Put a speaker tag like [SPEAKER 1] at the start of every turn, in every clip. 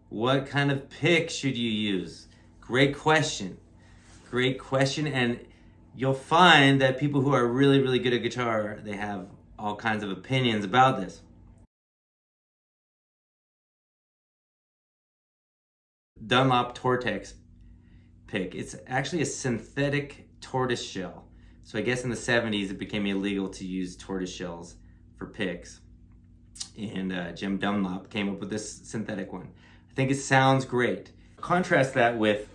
[SPEAKER 1] What kind of pick should you use? Great question. Great question. And you'll find that people who are really, really good at guitar, they have all kinds of opinions about this. Dunlop Tortex pick. It's actually a synthetic tortoise shell. So I guess in the 70s it became illegal to use tortoise shells for picks. And Jim Dunlop came up with this synthetic one. I think it sounds great. Contrast that with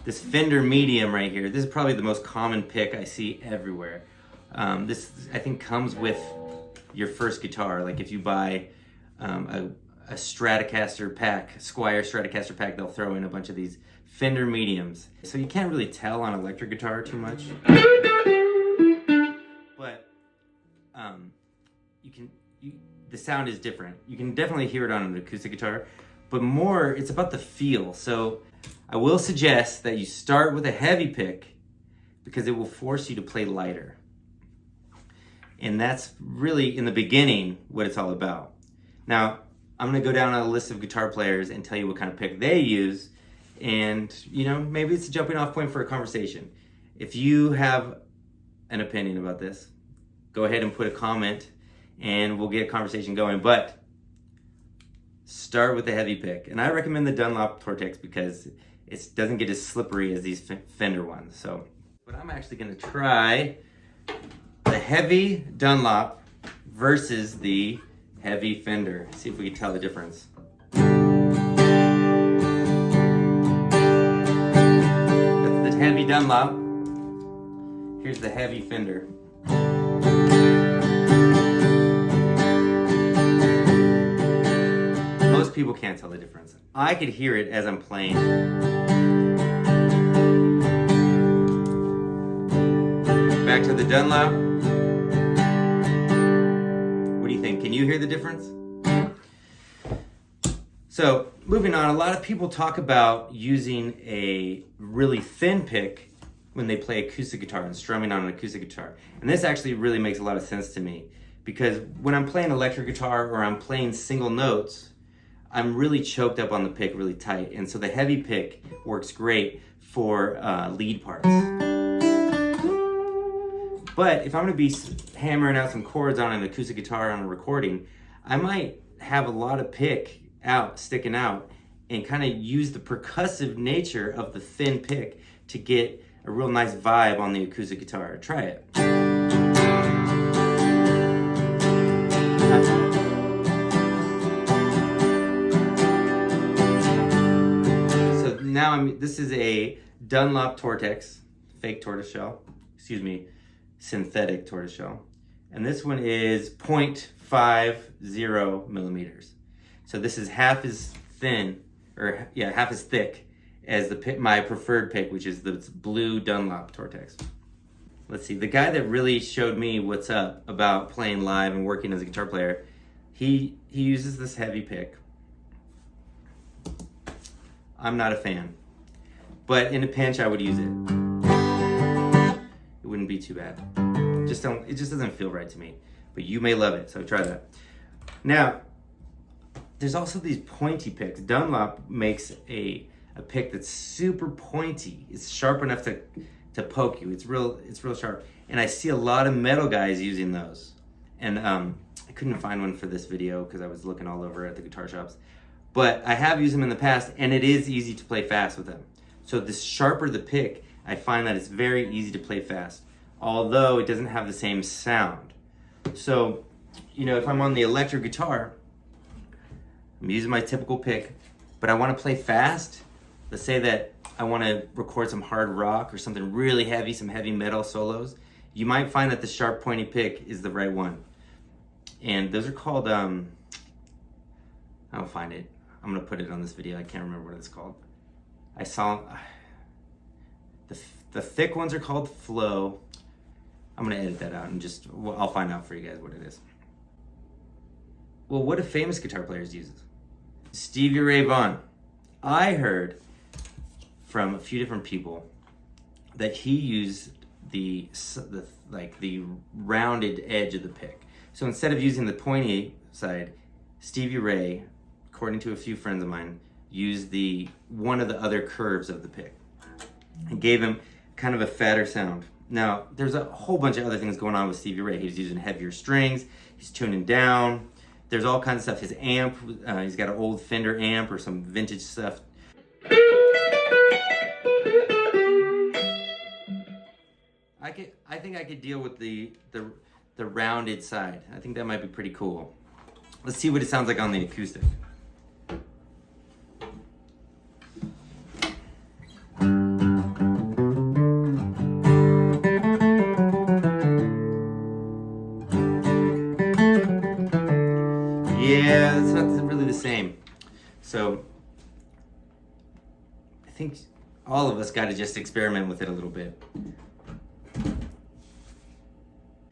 [SPEAKER 1] this Fender medium right here. This is probably the most common pick I see everywhere. This, I think, comes with your first guitar. Like if you buy a Stratocaster pack, Squier Stratocaster pack, they'll throw in a bunch of these Fender mediums. So you can't really tell on electric guitar too much. But the sound is different. You can definitely hear it on an acoustic guitar, but more, it's about the feel. So I will suggest that you start with a heavy pick because it will force you to play lighter. And that's really, in the beginning, what it's all about. Now, I'm gonna go down a list of guitar players and tell you what kind of pick they use. And, you know, maybe it's a jumping off point for a conversation. If you have an opinion about this, go ahead and put a comment and we'll get a conversation going. But start with the heavy pick. And I recommend the Dunlop Tortex because it doesn't get as slippery as these Fender ones. So, but I'm actually gonna try the heavy Dunlop versus the heavy Fender. See if we can tell the difference. That's the heavy Dunlop. Here's the heavy Fender. Most people can't tell the difference. I could hear it as I'm playing. Back to the Dunlop. What do you think? Can you hear the difference? So, moving on, a lot of people talk about using a really thin pick when they play acoustic guitar and strumming on an acoustic guitar. And this actually really makes a lot of sense to me because when I'm playing electric guitar or I'm playing single notes, I'm really choked up on the pick really tight. And so the heavy pick works great for lead parts. But if I'm gonna be hammering out some chords on an acoustic guitar on a recording, I might have a lot of pick sticking out and kind of use the percussive nature of the thin pick to get a real nice vibe on the acoustic guitar. Try it. So now this is a Dunlop Tortex, fake tortoiseshell, synthetic tortoiseshell. And this one is 0.50 millimeters. So this is half as thin, half as thick as my preferred pick, which is the blue Dunlop Tortex. Let's see, the guy that really showed me what's up about playing live and working as a guitar player, he uses this heavy pick. I'm not a fan, but in a pinch I would use it. It wouldn't be too bad. It just doesn't feel right to me, but you may love it, so try that. Now, there's also these pointy picks. Dunlop makes a pick that's super pointy. It's sharp enough to poke you. It's real sharp. And I see a lot of metal guys using those. And I couldn't find one for this video because I was looking all over at the guitar shops. But I have used them in the past, and it is easy to play fast with them. So the sharper the pick, I find that it's very easy to play fast, although it doesn't have the same sound. So, you know, if I'm on the electric guitar, I'm using my typical pick, but I want to play fast. Let's say that I want to record some hard rock or something really heavy, some heavy metal solos. You might find that the sharp pointy pick is the right one. And those are called, I'll find it. I'm going to put it on this video. I can't remember what it's called. I saw, the thick ones are called Flow. I'm going to edit that out and I'll find out for you guys what it is. Well, what do famous guitar players use? Stevie Ray Vaughan. I heard from a few different people that he used the rounded edge of the pick. So instead of using the pointy side, Stevie Ray according to a few friends of mine, used one of the other curves of the pick and gave him kind of a fatter sound. Now, there's a whole bunch of other things going on with Stevie Ray. He's using heavier strings, he's tuning down, there's all kinds of stuff. His amp, he's got an old Fender amp or some vintage stuff. I think I could deal with the rounded side. I think that might be pretty cool. Let's see what it sounds like on the acoustic. Yeah, it's not really the same. So I think all of us got to just experiment with it a little bit.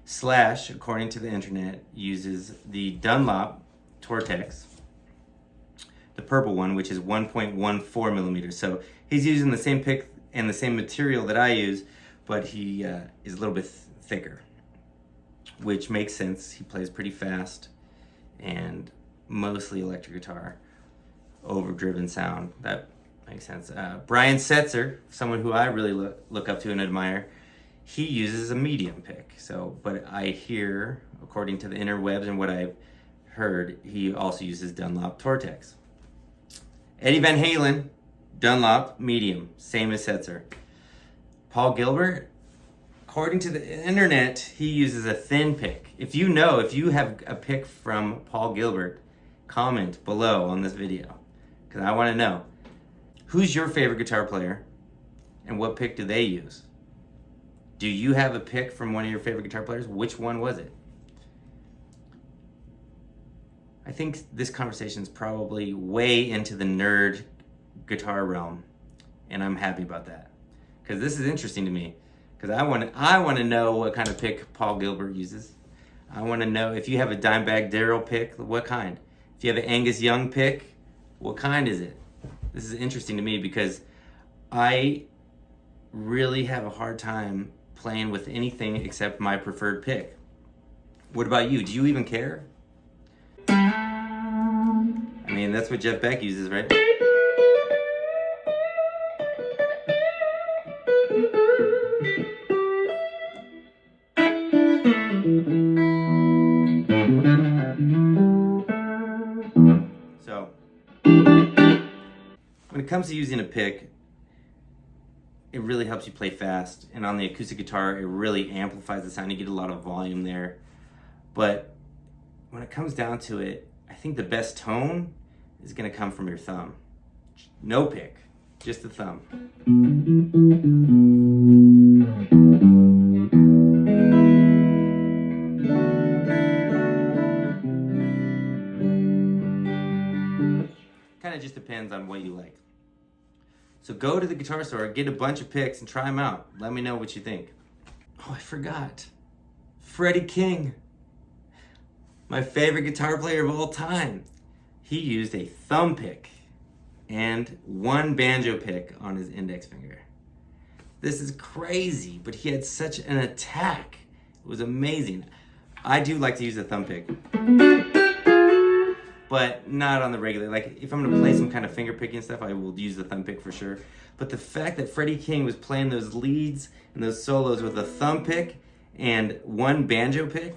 [SPEAKER 1] Slash, according to the internet, uses the Dunlop Tortex, the purple one, which is 1.14 millimeters. So he's using the same pick and the same material that I use, but he is a little bit thicker, which makes sense. He plays pretty fast and mostly electric guitar, overdriven sound. That makes sense. Brian Setzer, someone who I really look up to and admire, he uses a medium pick. So, but I hear, according to the interwebs and what I've heard, he also uses Dunlop Tortex. Eddie Van Halen, Dunlop medium, same as Setzer. Paul Gilbert, according to the internet, he uses a thin pick. If you have a pick from Paul Gilbert, comment below on this video, because I want to know. Who's your favorite guitar player, and what pick do they use? Do you have a pick from one of your favorite guitar players? Which one was it? I think this conversation is probably way into the nerd guitar realm, and I'm happy about that, because this is interesting to me. Because I want to know what kind of pick Paul Gilbert uses. I want to know if you have a Dimebag Darrell pick, what kind? If you have an Angus Young pick, what kind is it? This is interesting to me because I really have a hard time playing with anything except my preferred pick. What about you? Do you even care? I mean, that's what Jeff Beck uses, right? So, when it comes to using a pick, it really helps you play fast, and on the acoustic guitar it really amplifies the sound. You get a lot of volume there, but when it comes down to it, I think the best tone is going to come from your thumb. No pick, just the thumb. Kind of just depends on what you like. So go to the guitar store, get a bunch of picks, and try them out. Let me know what you think. Oh, I forgot. Freddie King, my favorite guitar player of all time. He used a thumb pick and one banjo pick on his index finger. This is crazy, but he had such an attack. It was amazing. I do like to use a thumb pick, but not on the regular. Like, if I'm gonna play some kind of finger picking stuff, I will use the thumb pick for sure. But the fact that Freddie King was playing those leads and those solos with a thumb pick and one banjo pick,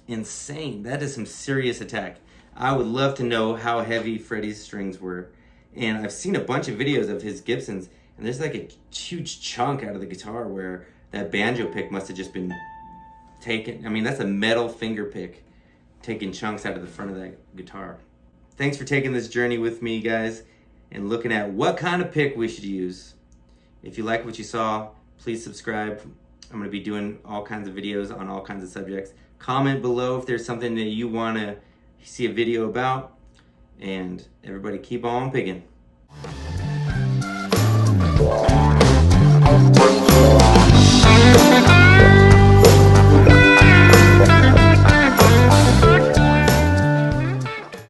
[SPEAKER 1] insane. That is some serious attack. I would love to know how heavy Freddie's strings were. And I've seen a bunch of videos of his Gibsons, and there's like a huge chunk out of the guitar where that banjo pick must have just been taken. I mean, that's a metal finger pick taking chunks out of the front of that guitar. Thanks for taking this journey with me, guys, and looking at what kind of pick we should use. If you like what you saw, please subscribe. I'm going to be doing all kinds of videos on all kinds of subjects. Comment below if there's something that you want to see a video about. And everybody keep on picking.